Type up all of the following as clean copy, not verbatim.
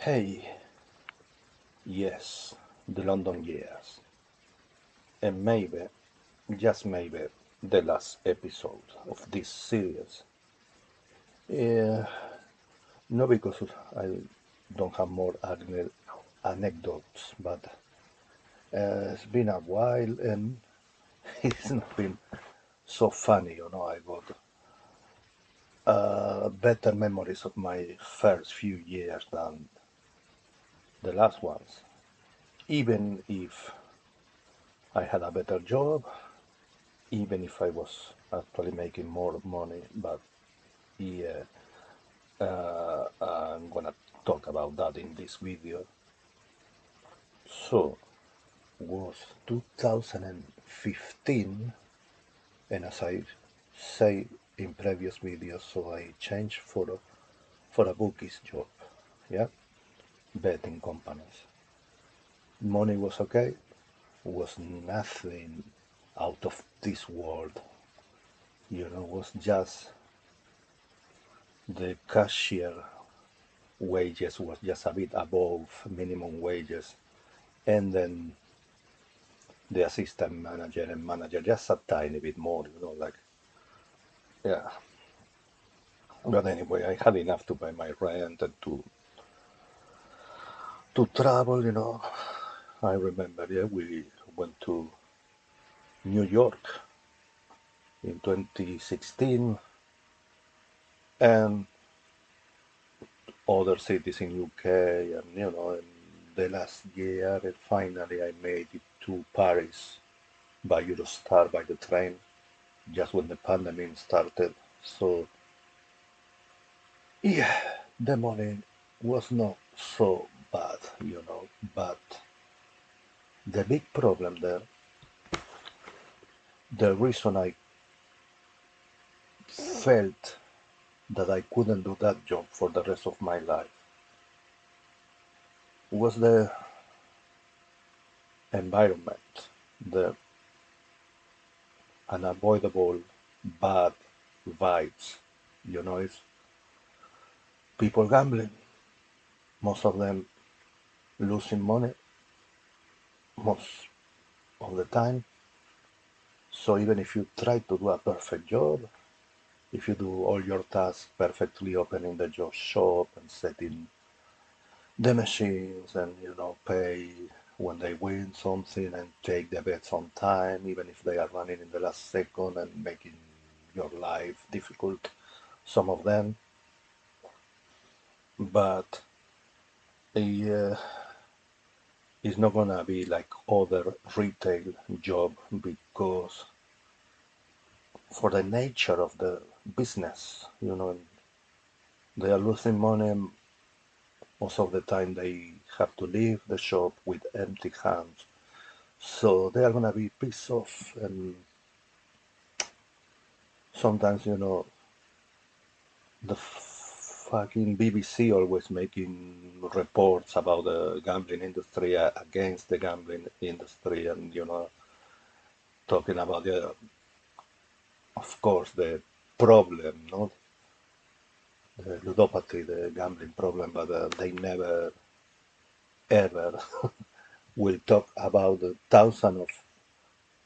Hey, yes, the London years, and maybe, just maybe, the last episode of this series. Yeah, not because I don't have more anecdotes, but it's been a while and it's not been so funny, I got better memories of my first few years than the last ones. Even if I had a better job, even if I was actually making more money, but yeah, I'm gonna talk about that in this video. So, was 2015, and as I say in previous videos, so I changed for a bookies job, yeah, betting companies. Money was okay, was nothing out of this world, was just the cashier wages was just a bit above minimum wages, and then the assistant manager and manager just a tiny bit more, like, yeah. But anyway, I had enough to pay my rent and to travel. I remember, yeah, we went to New York in 2016 and other cities in UK, and in the last year, finally I made it to Paris by Eurostar by the train, just when the pandemic started. So yeah, the money was not so bad, but the big problem there, the reason I felt that I couldn't do that job for the rest of my life was the environment, the unavoidable bad vibes. It's people gambling, most of them losing money most of the time. So even if you try to do a perfect job, if you do all your tasks perfectly, opening the job shop and setting the machines and pay when they win something and take the bets on time, even if they are running in the last second and making your life difficult, some of them. But yeah, it's not gonna be like other retail job because for the nature of the business, they are losing money. Most of the time they have to leave the shop with empty hands. So they are gonna be pissed off, and sometimes the fucking BBC always making reports about the gambling industry against the gambling industry, and talking about of course, the problem, not the ludopathy, the gambling problem, but they never ever will talk about the thousands of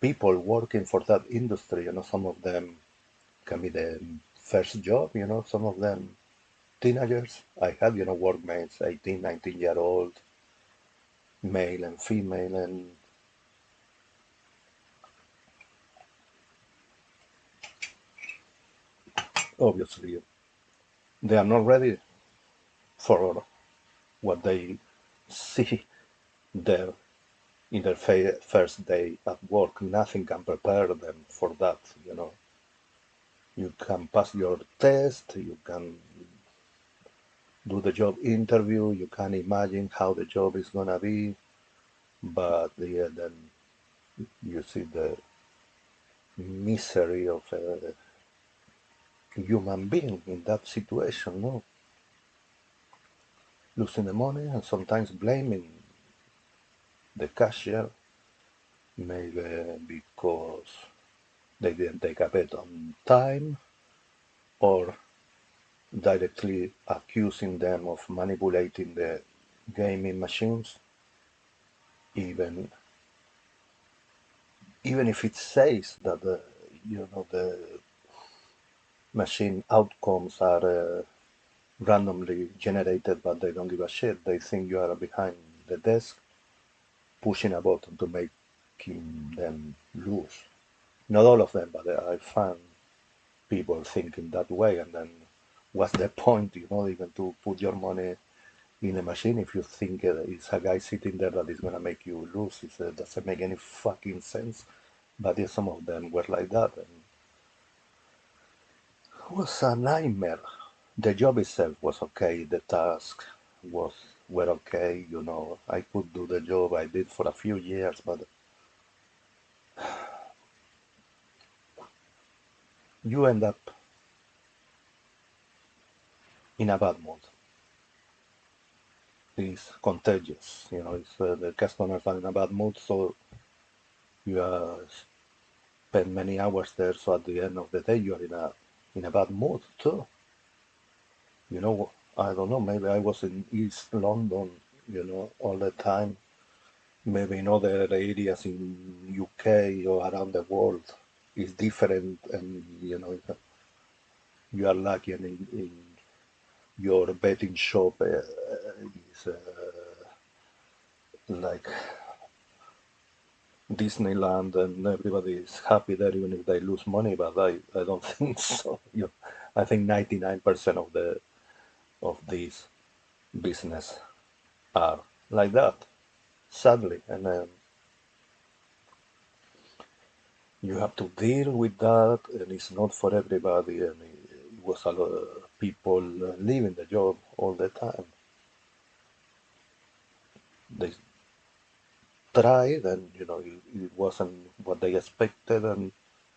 people working for that industry. Some of them can be the first job, some of them teenagers. I had, workmates, 18, 19-year old, male and female, and obviously they are not ready for what they see there in their first day at work. Nothing can prepare them for that. You can pass your test, you can do the job interview, you can imagine how the job is gonna be, but yeah, then you see the misery of a human being in that situation, no? Losing the money and sometimes blaming the cashier, maybe because they didn't take a bet on time, or directly accusing them of manipulating the gaming machines, even even if it says that the machine outcomes are randomly generated, but they don't give a shit. They think you are behind the desk pushing a button to making them lose. Not all of them, but I found people thinking that way. And then what's the point, even to put your money in a machine if you think it's a guy sitting there that is going to make you lose? It doesn't make any fucking sense. But yeah, some of them were like that. And it was a nightmare. The job itself was okay. The task was were okay. I could do the job I did for a few years, but you end up in a bad mood. It's contagious. It's the customers are in a bad mood, so you spend many hours there. So at the end of the day, you are in a bad mood too. I don't know. Maybe I was in East London, all the time. Maybe in other areas in UK or around the world is different, and you are lucky, and in your betting shop is like Disneyland, and everybody is happy there even if they lose money. But I don't think so. I think 99% of these business are like that, sadly, and you have to deal with that, and it's not for everybody. And it was a lot of people leaving the job all the time. They tried, and it wasn't what they expected, and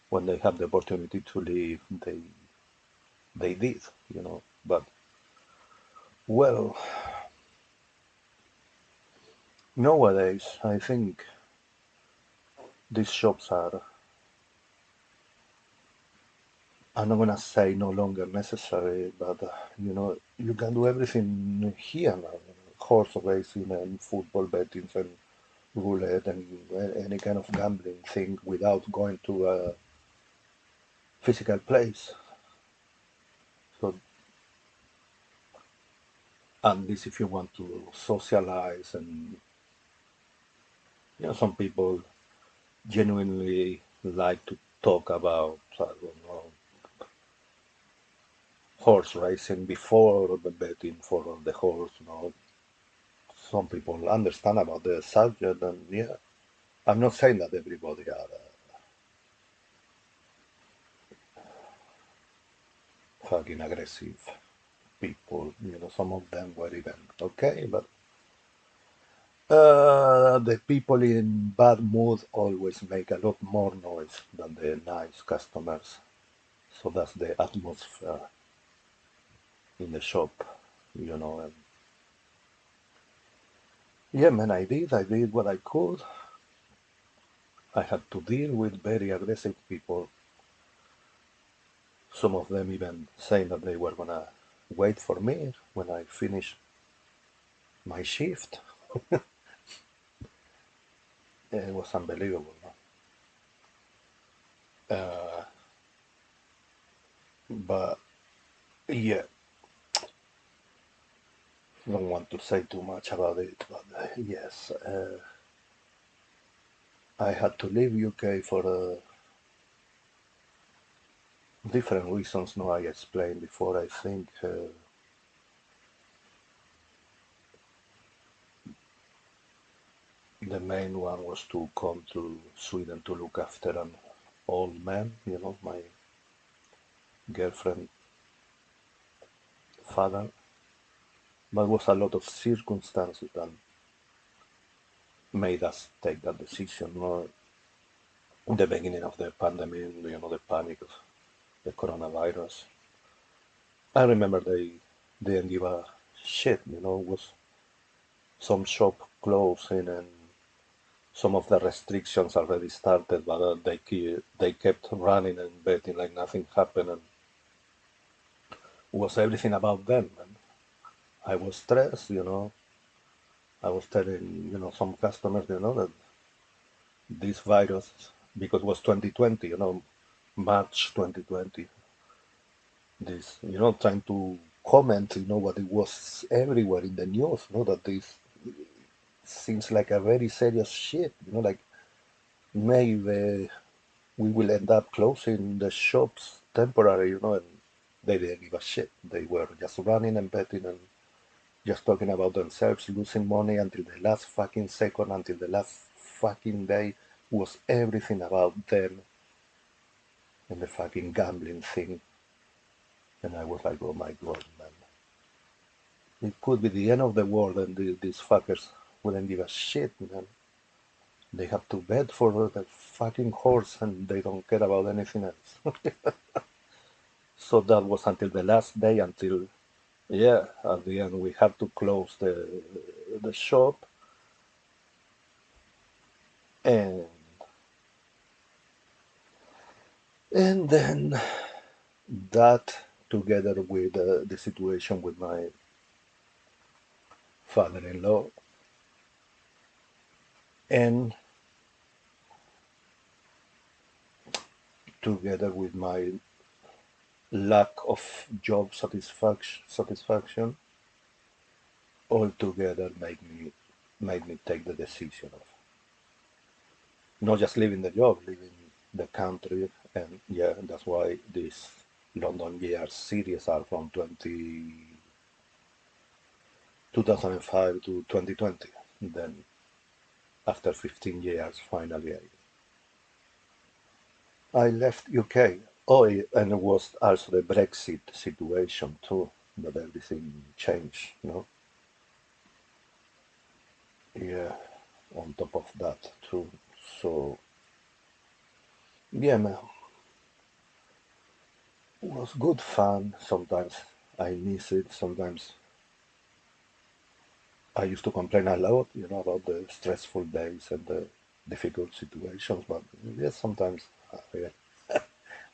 when they had the opportunity to leave, they did. But well, nowadays I think these shops are. I'm not gonna say no longer necessary, but you can do everything here now. Horse racing and football betting and roulette and any kind of gambling thing without going to a physical place. So at least if you want to socialize, and some people genuinely like to talk about, I don't know, horse racing before the betting for the horse. Some people understand about the subject, and yeah, I'm not saying that everybody are fucking aggressive people. Some of them were even okay, but the people in bad mood always make a lot more noise than the nice customers. So that's the atmosphere in the shop. And yeah, man, I did what I could. I had to deal with very aggressive people. Some of them even saying that they were gonna wait for me when I finish my shift. It was unbelievable. Uh, but yeah, don't want to say too much about it. But yes, I had to leave UK for different reasons. No, I explained before. I think the main one was to come to Sweden to look after an old man. My girlfriend father. But was a lot of circumstances that made us take that decision. The beginning of the pandemic, the panic of the coronavirus. I remember they didn't give a shit. Was some shop closing, and some of the restrictions already started, but they kept running and betting like nothing happened, and it was everything about them. And I was stressed. I was telling, some customers, that this virus, because it was 2020, March 2020, this, trying to comment, what it was everywhere in the news, that this seems like a very serious shit, like maybe we will end up closing the shops temporary, and they didn't give a shit. They were just running and betting and just talking about themselves, losing money until the last fucking second, until the last fucking day was everything about them and the fucking gambling thing. And I was like, oh my god, man. It could be the end of the world and these fuckers wouldn't give a shit, man. They have to bet for the fucking horse and they don't care about anything else. So that was until the last day, until, yeah, at the end we had to close the shop. And and then that, together with the situation with my father-in-law, and together with my lack of job satisfaction, all together made me take the decision of not just leaving the job, leaving the country. And yeah, that's why these London years series are from 2005 to 2020. Then after 15 years, finally I left UK. Oh, and it was also the Brexit situation too, that everything changed, Yeah, on top of that too. So, yeah, man, it was good fun. Sometimes I miss it. Sometimes I used to complain a lot, about the stressful days and the difficult situations. But yes, sometimes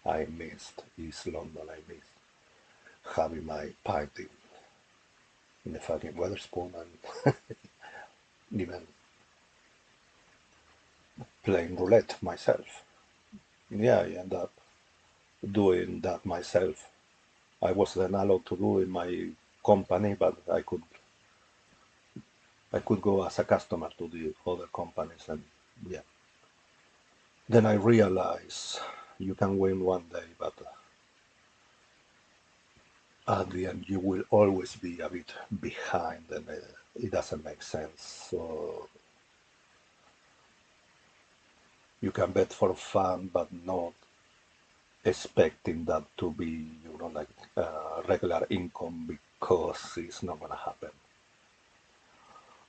I missed East London. I missed having my pint in the fucking Weatherspoon and even playing roulette myself. Yeah, I end up doing that myself. I was then allowed to do in my company, but I could go as a customer to the other companies, and yeah. Then I realized you can win one day, but at the end you will always be a bit behind, and it doesn't make sense. So you can bet for fun, but not expecting that to be, like regular income, because it's not gonna happen.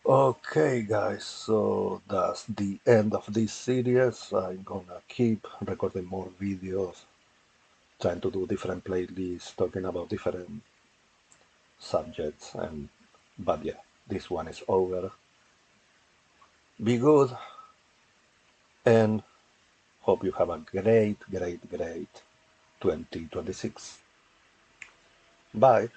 Okay, guys, so that's the end of this series. I'm gonna keep recording more videos, trying to do different playlists, talking about different subjects, but yeah, this one is over. Be good, and hope you have a great, great, great 2026. Bye.